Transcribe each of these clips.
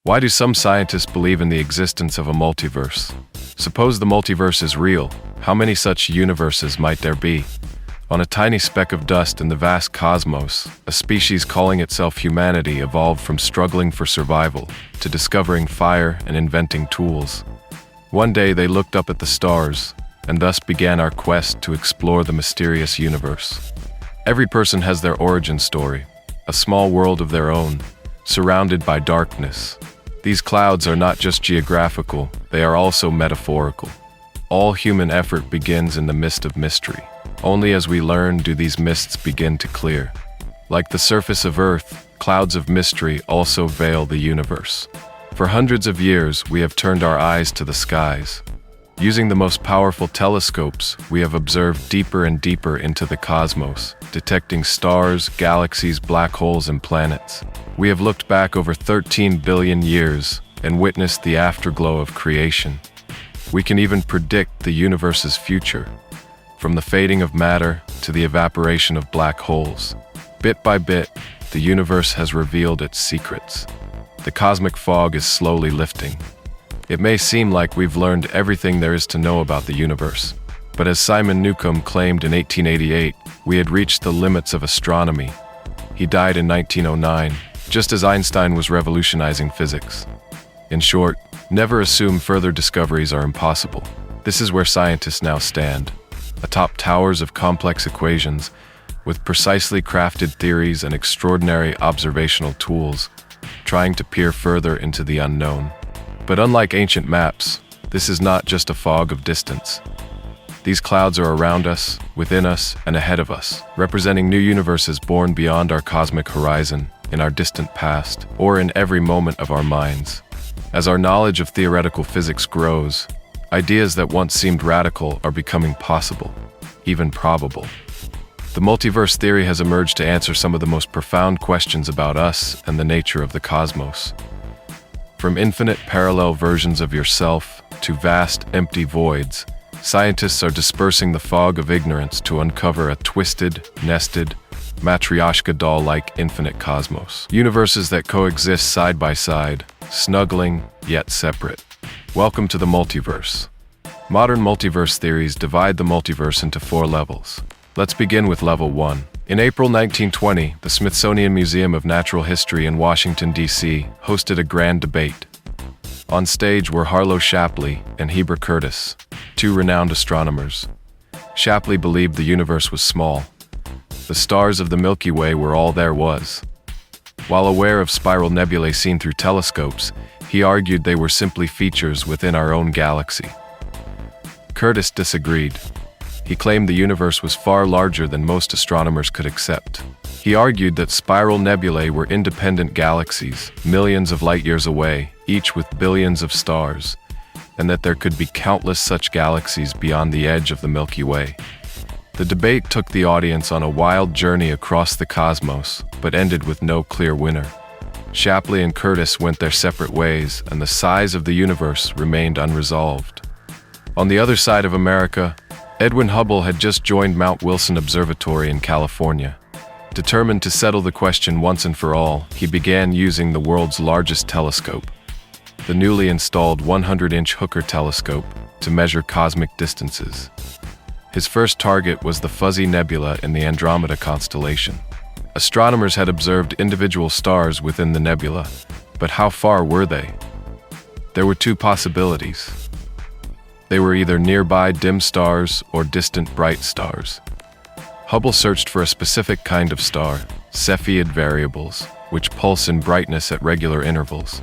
Why do some scientists believe in the existence of a multiverse? Suppose the multiverse is real, how many such universes might there be? On a tiny speck of dust in the vast cosmos, a species calling itself humanity evolved from struggling for survival to discovering fire and inventing tools. One day they looked up at the stars, and thus began our quest to explore the mysterious universe. Every person has their origin story, a small world of their own, surrounded by darkness. These clouds are not just geographical, they are also metaphorical. All human effort begins in the mist of mystery. Only as we learn do these mists begin to clear. Like the surface of Earth, clouds of mystery also veil the universe. For hundreds of years, we have turned our eyes to the skies. Using the most powerful telescopes, we have observed deeper and deeper into the cosmos, detecting stars, galaxies, black holes, and planets. We have looked back over 13 billion years and witnessed the afterglow of creation. We can even predict the universe's future, from the fading of matter to the evaporation of black holes. Bit by bit, the universe has revealed its secrets. The cosmic fog is slowly lifting. It may seem like we've learned everything there is to know about the universe, but as Simon Newcomb claimed in 1888, we had reached the limits of astronomy. He died in 1909, just as Einstein was revolutionizing physics. In short, never assume further discoveries are impossible. This is where scientists now stand, atop towers of complex equations, with precisely crafted theories and extraordinary observational tools, trying to peer further into the unknown. But unlike ancient maps, this is not just a fog of distance. These clouds are around us, within us, and ahead of us, representing new universes born beyond our cosmic horizon, in our distant past, or in every moment of our minds. As our knowledge of theoretical physics grows, ideas that once seemed radical are becoming possible, even probable. The multiverse theory has emerged to answer some of the most profound questions about us and the nature of the cosmos. From infinite parallel versions of yourself to vast, empty voids, scientists are dispersing the fog of ignorance to uncover a twisted, nested, Matryoshka doll-like infinite cosmos. Universes that coexist side by side, snuggling yet separate. Welcome to the multiverse. Modern multiverse theories divide the multiverse into 4 levels. Let's begin with level 1. In April 1920, the Smithsonian Museum of Natural History in Washington, D.C., hosted a grand debate. On stage were Harlow Shapley and Heber Curtis, 2 renowned astronomers. Shapley believed the universe was small. The stars of the Milky Way were all there was. While aware of spiral nebulae seen through telescopes, he argued they were simply features within our own galaxy. Curtis disagreed. He claimed the universe was far larger than most astronomers could accept. He argued that spiral nebulae were independent galaxies, millions of light years away, each with billions of stars, and that there could be countless such galaxies beyond the edge of the Milky Way. The debate took the audience on a wild journey across the cosmos, but ended with no clear winner. Shapley and Curtis went their separate ways, and the size of the universe remained unresolved. On the other side of America, Edwin Hubble had just joined Mount Wilson Observatory in California. Determined to settle the question once and for all, he began using the world's largest telescope, the newly installed 100-inch Hooker telescope, to measure cosmic distances. His first target was the Fuzzy Nebula in the Andromeda constellation. Astronomers had observed individual stars within the nebula, but how far were they? There were 2 possibilities. They were either nearby dim stars or distant bright stars. Hubble searched for a specific kind of star, Cepheid variables, which pulse in brightness at regular intervals.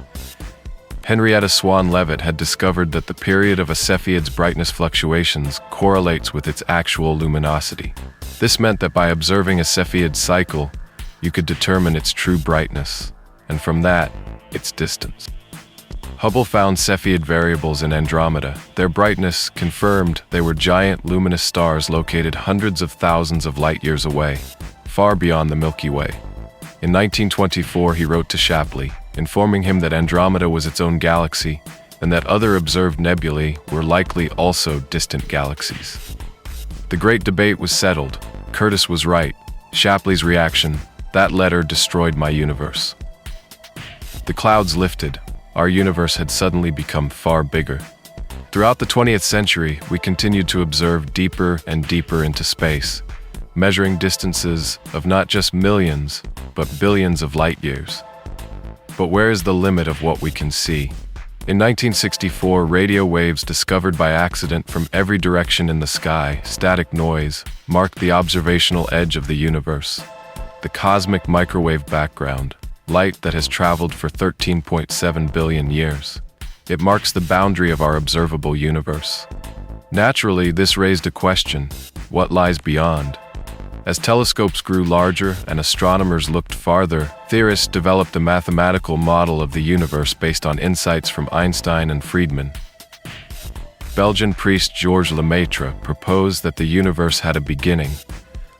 Henrietta Swan Leavitt had discovered that the period of a Cepheid's brightness fluctuations correlates with its actual luminosity. This meant that by observing a Cepheid cycle, you could determine its true brightness, and from that, its distance. Hubble found Cepheid variables in Andromeda. Their brightness confirmed they were giant luminous stars located hundreds of thousands of light years away, far beyond the Milky Way. In 1924, he wrote to Shapley, informing him that Andromeda was its own galaxy and that other observed nebulae were likely also distant galaxies. The great debate was settled. Curtis was right. Shapley's reaction, "That letter destroyed my universe." The clouds lifted. our universe had suddenly become far bigger. Throughout the 20th century, we continued to observe deeper and deeper into space, measuring distances of not just millions, but billions of light years. But where is the limit of what we can see? In 1964, radio waves discovered by accident from every direction in the sky, static noise, marked the observational edge of the universe. The cosmic microwave background, light that has traveled for 13.7 billion years. It marks the boundary of our observable universe. Naturally, this raised a question: what lies beyond? As telescopes grew larger and astronomers looked farther, theorists developed a mathematical model of the universe based on insights from Einstein and Friedman. Belgian priest Georges Lemaitre proposed that the universe had a beginning,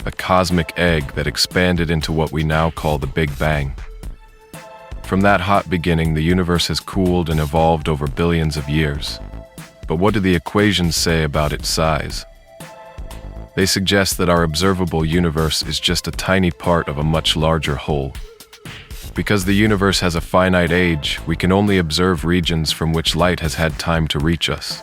a cosmic egg that expanded into what we now call the Big Bang. From that hot beginning, the universe has cooled and evolved over billions of years. But what do the equations say about its size? They suggest that our observable universe is just a tiny part of a much larger whole. Because the universe has a finite age, we can only observe regions from which light has had time to reach us.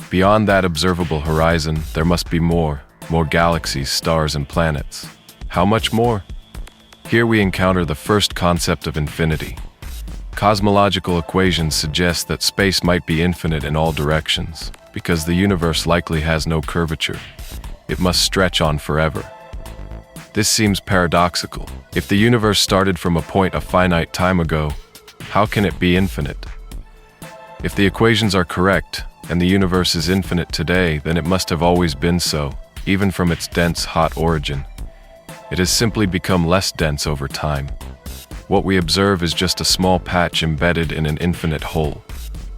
Beyond that observable horizon, there must be more galaxies, stars, and planets. How much more? Here we encounter the first concept of infinity. Cosmological equations suggest that space might be infinite in all directions, because the universe likely has no curvature. It must stretch on forever. This seems paradoxical. If the universe started from a point a finite time ago, how can it be infinite? If the equations are correct, and the universe is infinite today, then it must have always been so, even from its dense, hot origin. It has simply become less dense over time. What we observe is just a small patch embedded in an infinite whole.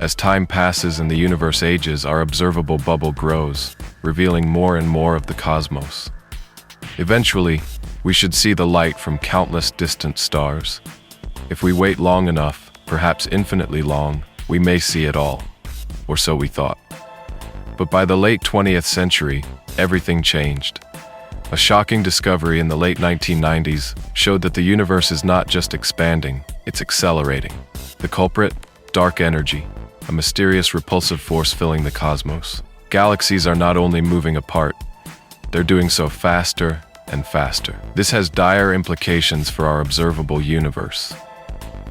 As time passes and the universe ages, our observable bubble grows, revealing more and more of the cosmos. Eventually, we should see the light from countless distant stars. If we wait long enough, perhaps infinitely long, we may see it all. Or so we thought. But by the late 20th century, everything changed. A shocking discovery in the late 1990s showed that the universe is not just expanding, it's accelerating. The culprit? Dark energy, a mysterious repulsive force filling the cosmos. Galaxies are not only moving apart, they're doing so faster and faster. This has dire implications for our observable universe.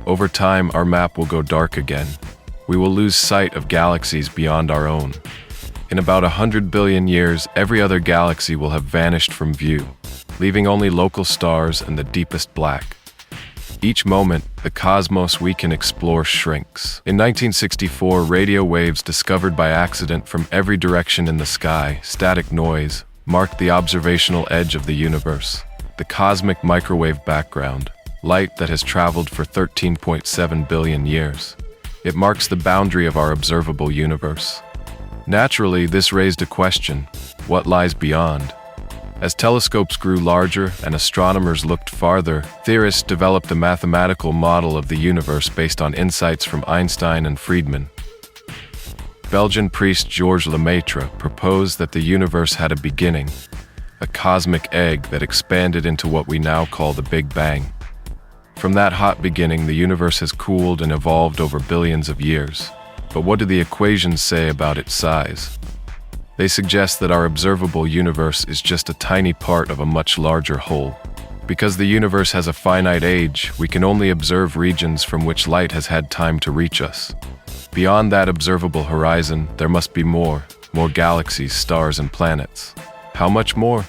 Over time, our map will go dark again. We will lose sight of galaxies beyond our own. In about 100 billion years, every other galaxy will have vanished from view, leaving only local stars and the deepest black. Each moment, the cosmos we can explore shrinks. In 1964, radio waves discovered by accident from every direction in the sky, static noise, marked the observational edge of the universe. The cosmic microwave background, light that has traveled for 13.7 billion years. It marks the boundary of our observable universe. Naturally, this raised a question: what lies beyond? As telescopes grew larger and astronomers looked farther, theorists developed a mathematical model of the universe based on insights from Einstein and Friedman. Belgian priest Georges Lemaitre proposed that the universe had a beginning, a cosmic egg that expanded into what we now call the Big Bang. From that hot beginning, the universe has cooled and evolved over billions of years. But what do the equations say about its size? They suggest that our observable universe is just a tiny part of a much larger whole. Because the universe has a finite age, we can only observe regions from which light has had time to reach us. Beyond that observable horizon, there must be more galaxies, stars, and planets. How much more?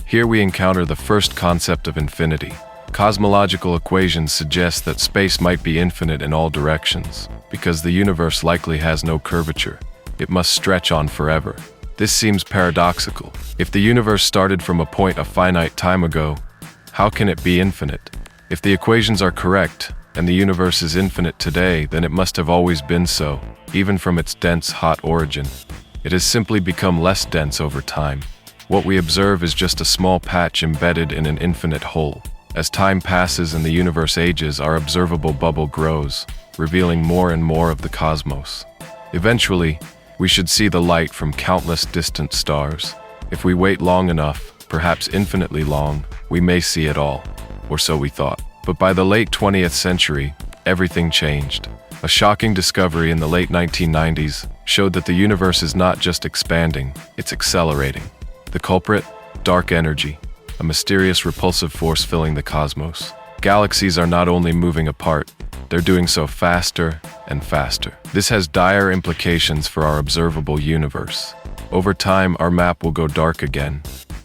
Here we encounter the first concept of infinity. Cosmological equations suggest that space might be infinite in all directions. Because the universe likely has no curvature, it must stretch on forever. This seems paradoxical. If the universe started from a point a finite time ago, how can it be infinite? If the equations are correct, and the universe is infinite today, then it must have always been so, even from its dense, hot origin. It has simply become less dense over time. What we observe is just a small patch embedded in an infinite whole. As time passes and the universe ages, our observable bubble grows, revealing more and more of the cosmos. Eventually, we should see the light from countless distant stars. If we wait long enough, perhaps infinitely long, we may see it all. Or so we thought. But by the late 20th century, everything changed. A shocking discovery in the late 1990s showed that the universe is not just expanding, it's accelerating. The culprit? Dark energy, a mysterious repulsive force filling the cosmos. Galaxies are not only moving apart, they're doing so faster and faster. This has dire implications for our observable universe. Over time, our map will go dark again.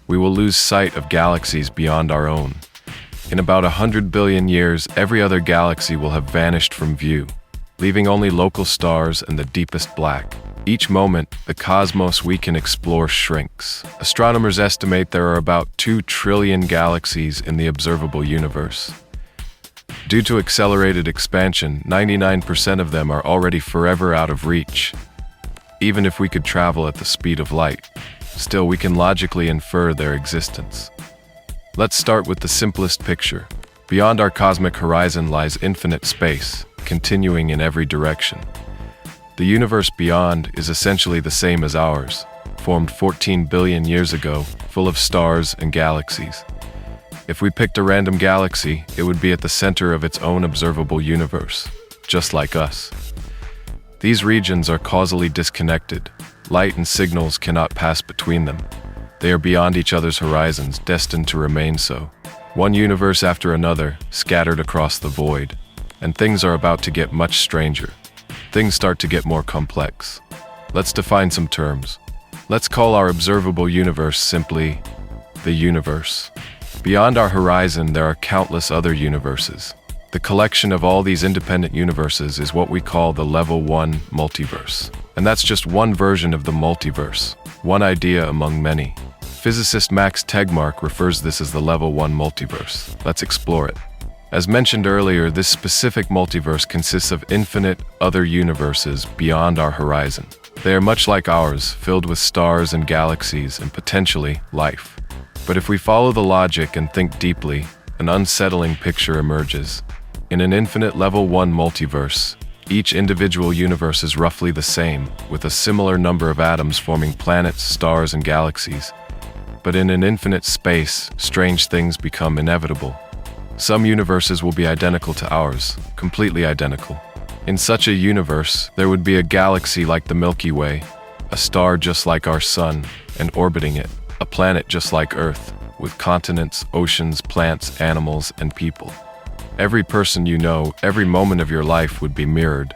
We will lose sight of galaxies beyond our own. In about 100 billion years, every other galaxy will have vanished from view, leaving only local stars and the deepest black. Each moment, the cosmos we can explore shrinks. Astronomers estimate there are about 2 trillion galaxies in the observable universe. Due to accelerated expansion, 99% of them are already forever out of reach. Even if we could travel at the speed of light, still we can logically infer their existence. Let's start with the simplest picture. Beyond our cosmic horizon lies infinite space, continuing in every direction. The universe beyond is essentially the same as ours, formed 14 billion years ago, full of stars and galaxies. If we picked a random galaxy, it would be at the center of its own observable universe, just like us. These regions are causally disconnected. Light and signals cannot pass between them. They are beyond each other's horizons, destined to remain so. One universe after another, scattered across the void. And things are about to get much stranger. Things start to get more complex. Let's define some terms. Let's call our observable universe simply the universe. Beyond our horizon, there are countless other universes. The collection of all these independent universes is what we call the Level 1 multiverse. And that's just one version of the multiverse, one idea among many. Physicist Max Tegmark refers this as the Level 1 multiverse. Let's explore it. As mentioned earlier, this specific multiverse consists of infinite other universes beyond our horizon. They are much like ours, filled with stars and galaxies and potentially life. But if we follow the logic and think deeply, an unsettling picture emerges. In an infinite Level 1 multiverse, each individual universe is roughly the same, with a similar number of atoms forming planets, stars, and galaxies. But in an infinite space, strange things become inevitable. Some universes will be identical to ours, completely identical. In such a universe, there would be a galaxy like the Milky Way, a star just like our sun, and orbiting it, a planet just like Earth, with continents, oceans, plants, animals, and people. Every person you know, every moment of your life would be mirrored.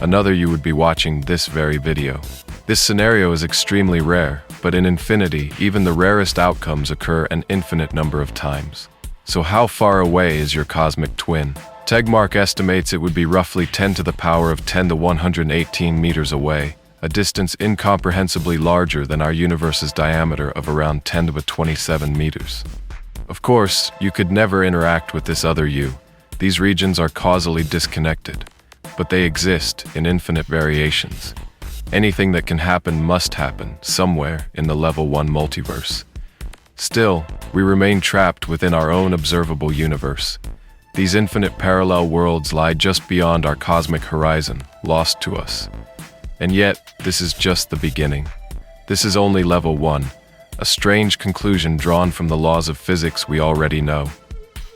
Another you would be watching this very video. This scenario is extremely rare, but in infinity, even the rarest outcomes occur an infinite number of times. So how far away is your cosmic twin? Tegmark estimates it would be roughly 10 to the power of 10 to 118 meters away, a distance incomprehensibly larger than our universe's diameter of around 10 to the 27 meters. Of course, you could never interact with this other you. These regions are causally disconnected, but they exist in infinite variations. Anything that can happen must happen somewhere in the Level 1 multiverse. Still, we remain trapped within our own observable universe. These infinite parallel worlds lie just beyond our cosmic horizon, lost to us. And yet, this is just the beginning. This is only Level 1, a strange conclusion drawn from the laws of physics we already know.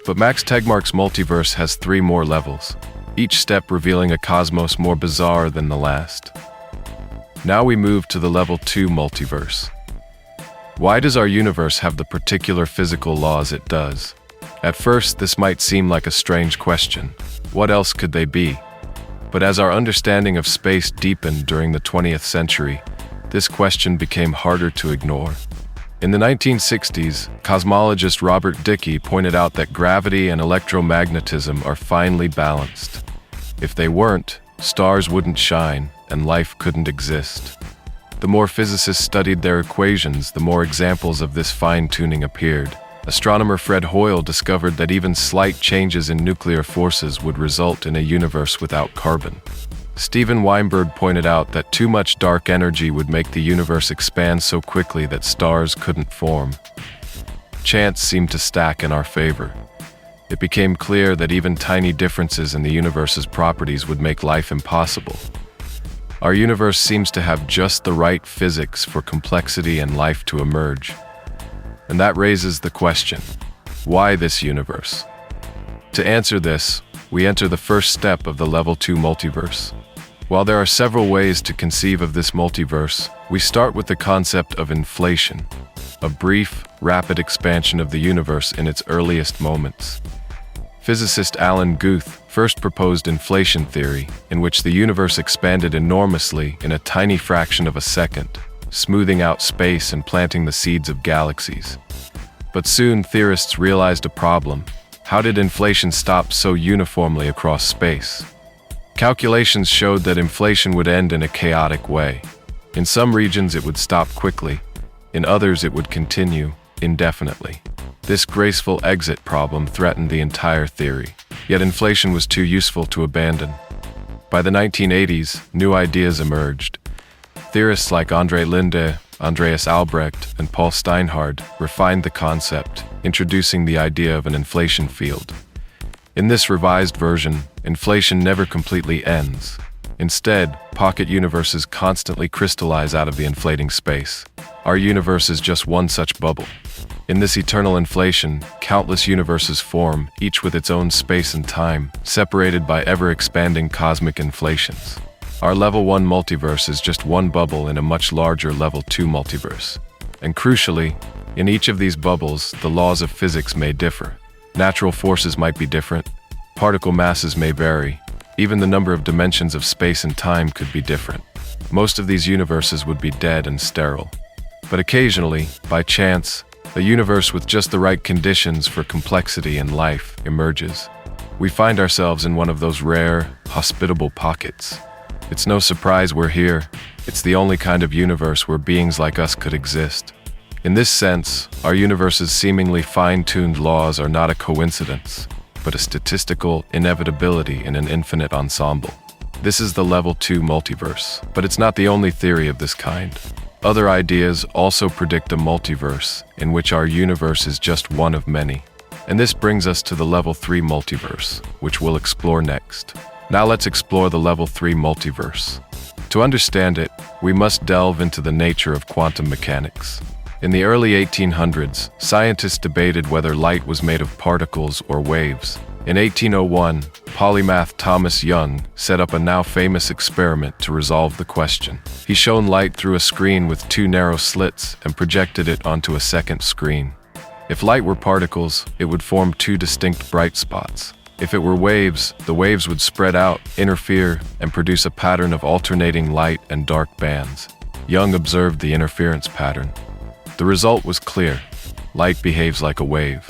But Max Tegmark's multiverse has 3 more levels, each step revealing a cosmos more bizarre than the last. Now we move to the Level 2 multiverse. Why does our universe have the particular physical laws it does? At first, this might seem like a strange question. What else could they be? But as our understanding of space deepened during the 20th century, this question became harder to ignore. In the 1960s, cosmologist Robert Dicke pointed out that gravity and electromagnetism are finely balanced. If they weren't, stars wouldn't shine and life couldn't exist. The more physicists studied their equations, the more examples of this fine-tuning appeared. Astronomer Fred Hoyle discovered that even slight changes in nuclear forces would result in a universe without carbon. Steven Weinberg pointed out that too much dark energy would make the universe expand so quickly that stars couldn't form. Chance seemed to stack in our favor. It became clear that even tiny differences in the universe's properties would make life impossible. Our universe seems to have just the right physics for complexity and life to emerge. And that raises the question, why this universe? To answer this, we enter the first step of the Level 2 multiverse. While there are several ways to conceive of this multiverse, we start with the concept of inflation, a brief, rapid expansion of the universe in its earliest moments. Physicist Alan Guth first proposed inflation theory, in which the universe expanded enormously in a tiny fraction of a second, smoothing out space and planting the seeds of galaxies. But soon theorists realized a problem. How did inflation stop so uniformly across space? Calculations showed that inflation would end in a chaotic way. In some regions it would stop quickly, in others it would continue indefinitely. This graceful exit problem threatened the entire theory, yet inflation was too useful to abandon. By the 1980s, new ideas emerged. Theorists like André Linde, Andreas Albrecht, and Paul Steinhardt refined the concept, introducing the idea of an inflation field. In this revised version, inflation never completely ends. Instead, pocket universes constantly crystallize out of the inflating space. Our universe is just one such bubble. In this eternal inflation, countless universes form, each with its own space and time, separated by ever-expanding cosmic inflations. Our Level 1 multiverse is just one bubble in a much larger Level 2 multiverse. And crucially, in each of these bubbles, the laws of physics may differ. Natural forces might be different, particle masses may vary, even the number of dimensions of space and time could be different. Most of these universes would be dead and sterile. But occasionally, by chance, a universe with just the right conditions for complexity and life emerges. We find ourselves in one of those rare, hospitable pockets. It's no surprise we're here. It's the only kind of universe where beings like us could exist. In this sense, our universe's seemingly fine-tuned laws are not a coincidence, but a statistical inevitability in an infinite ensemble. This is the Level 2 multiverse, but it's not the only theory of this kind. Other ideas also predict a multiverse in which our universe is just one of many. And this brings us to the Level 3 multiverse, which we'll explore next. Now let's explore the Level 3 multiverse. To understand it, we must delve into the nature of quantum mechanics. In the early 1800s, scientists debated whether light was made of particles or waves. In 1801, polymath Thomas Young set up a now famous experiment to resolve the question. He shone light through a screen with two narrow slits and projected it onto a second screen. If light were particles, it would form two distinct bright spots. If it were waves, the waves would spread out, interfere, and produce a pattern of alternating light and dark bands. Young observed the interference pattern. The result was clear. Light behaves like a wave.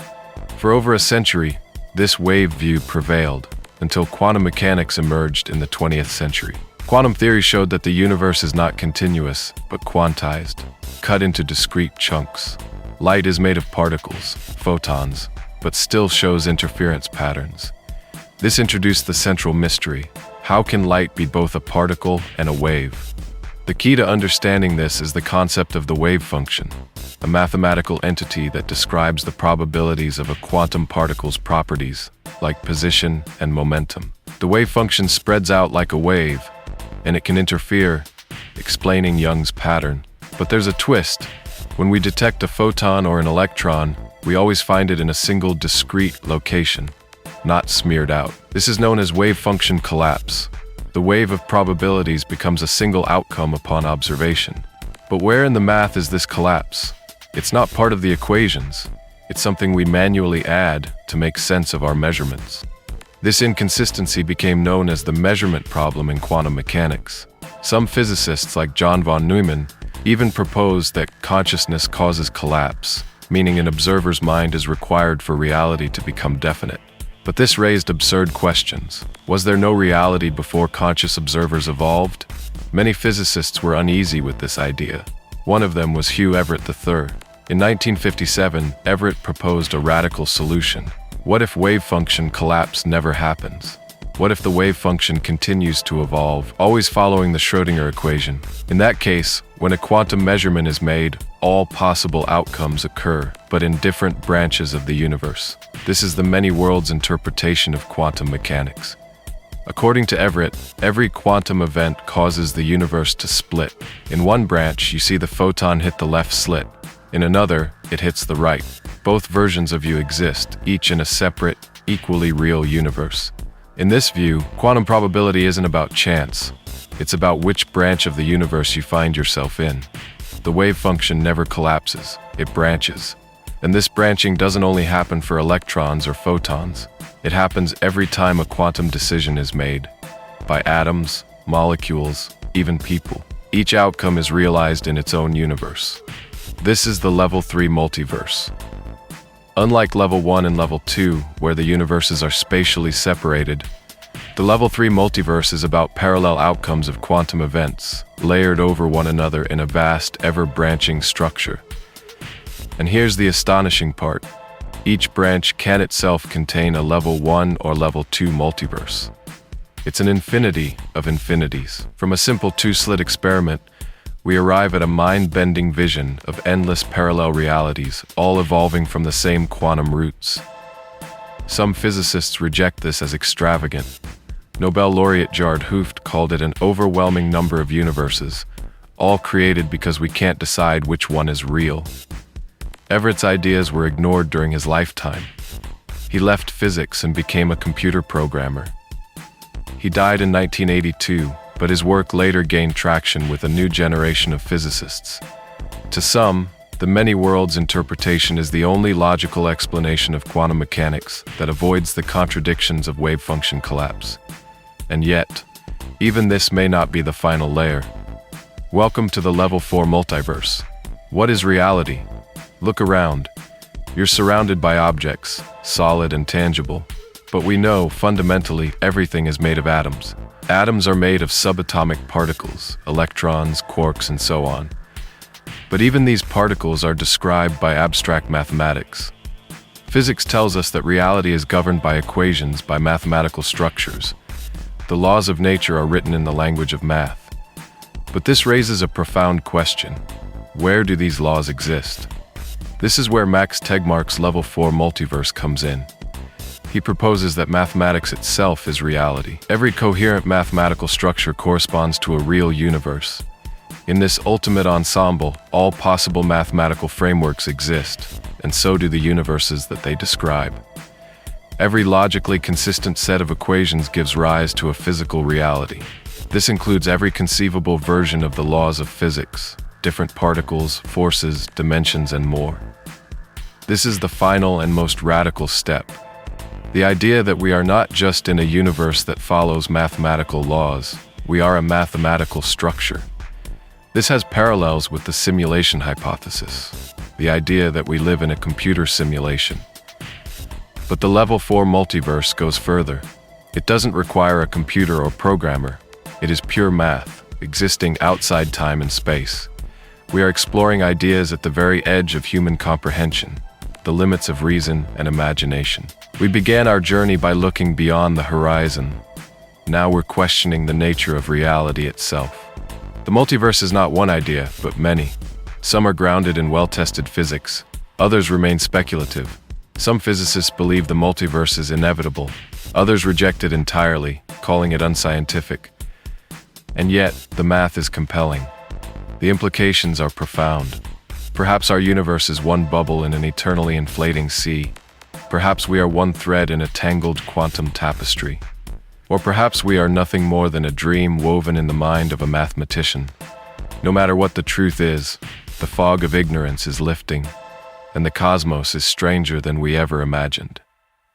For over a century, this wave view prevailed until quantum mechanics emerged in the 20th century. Quantum theory showed that the universe is not continuous, but quantized, cut into discrete chunks. Light is made of particles, photons, but still shows interference patterns. This introduced the central mystery. How can light be both a particle and a wave? The key to understanding this is the concept of the wave function, a mathematical entity that describes the probabilities of a quantum particle's properties, like position and momentum. The wave function spreads out like a wave, and it can interfere, explaining Young's pattern. But there's a twist. When we detect a photon or an electron, we always find it in a single discrete location, not smeared out. This is known as wave function collapse. The wave of probabilities becomes a single outcome upon observation. But where in the math is this collapse? It's not part of the equations. It's something we manually add to make sense of our measurements. This inconsistency became known as the measurement problem in quantum mechanics. Some physicists, like John von Neumann, even proposed that consciousness causes collapse, meaning an observer's mind is required for reality to become definite. But this raised absurd questions. Was there no reality before conscious observers evolved? Many physicists were uneasy with this idea. One of them was Hugh Everett III. In 1957, Everett proposed a radical solution. What if wave function collapse never happens? What if the wave function continues to evolve, always following the Schrödinger equation? In that case, when a quantum measurement is made, all possible outcomes occur, but in different branches of the universe. This is the many worlds interpretation of quantum mechanics. According to Everett, every quantum event causes the universe to split. In one branch, you see the photon hit the left slit. In another, it hits the right. Both versions of you exist, each in a separate, equally real universe. In this view, quantum probability isn't about chance. It's about which branch of the universe you find yourself in. The wave function never collapses, it branches. And this branching doesn't only happen for electrons or photons. It happens every time a quantum decision is made, by atoms, molecules, even people. Each outcome is realized in its own universe. This is the level 3 multiverse. Unlike level 1 and level 2, where the universes are spatially separated, the level 3 multiverse is about parallel outcomes of quantum events, layered over one another in a vast, ever-branching structure. And here's the astonishing part. Each branch can itself contain a level 1 or level 2 multiverse. It's an infinity of infinities. From a simple two-slit experiment, we arrive at a mind-bending vision of endless parallel realities, all evolving from the same quantum roots. Some physicists reject this as extravagant. Nobel laureate Gerard Hooft called it an overwhelming number of universes, all created because we can't decide which one is real. Everett's ideas were ignored during his lifetime. He left physics and became a computer programmer. He died in 1982, but his work later gained traction with a new generation of physicists. To some, the many worlds interpretation is the only logical explanation of quantum mechanics that avoids the contradictions of wave function collapse. And yet, even this may not be the final layer. Welcome to the level 4 multiverse. What is reality? Look around. You're surrounded by objects, solid and tangible. But we know, fundamentally, everything is made of atoms. Atoms are made of subatomic particles, electrons, quarks, and so on. But even these particles are described by abstract mathematics. Physics tells us that reality is governed by equations, by mathematical structures. The laws of nature are written in the language of math. But this raises a profound question. Where do these laws exist? This is where Max Tegmark's level 4 multiverse comes in. He proposes that mathematics itself is reality. Every coherent mathematical structure corresponds to a real universe. In this ultimate ensemble, all possible mathematical frameworks exist, and so do the universes that they describe. Every logically consistent set of equations gives rise to a physical reality. This includes every conceivable version of the laws of physics, different particles, forces, dimensions, and more. This is the final and most radical step. The idea that we are not just in a universe that follows mathematical laws, we are a mathematical structure. This has parallels with the simulation hypothesis, the idea that we live in a computer simulation. But the level 4 multiverse goes further. It doesn't require a computer or programmer. It is pure math, existing outside time and space. We are exploring ideas at the very edge of human comprehension, the limits of reason and imagination. We began our journey by looking beyond the horizon. Now we're questioning the nature of reality itself. The multiverse is not one idea, but many. Some are grounded in well-tested physics. Others remain speculative. Some physicists believe the multiverse is inevitable. Others reject it entirely, calling it unscientific. And yet, the math is compelling. The implications are profound. Perhaps our universe is one bubble in an eternally inflating sea. Perhaps we are one thread in a tangled quantum tapestry. Or perhaps we are nothing more than a dream woven in the mind of a mathematician. No matter what the truth is, the fog of ignorance is lifting, and the cosmos is stranger than we ever imagined.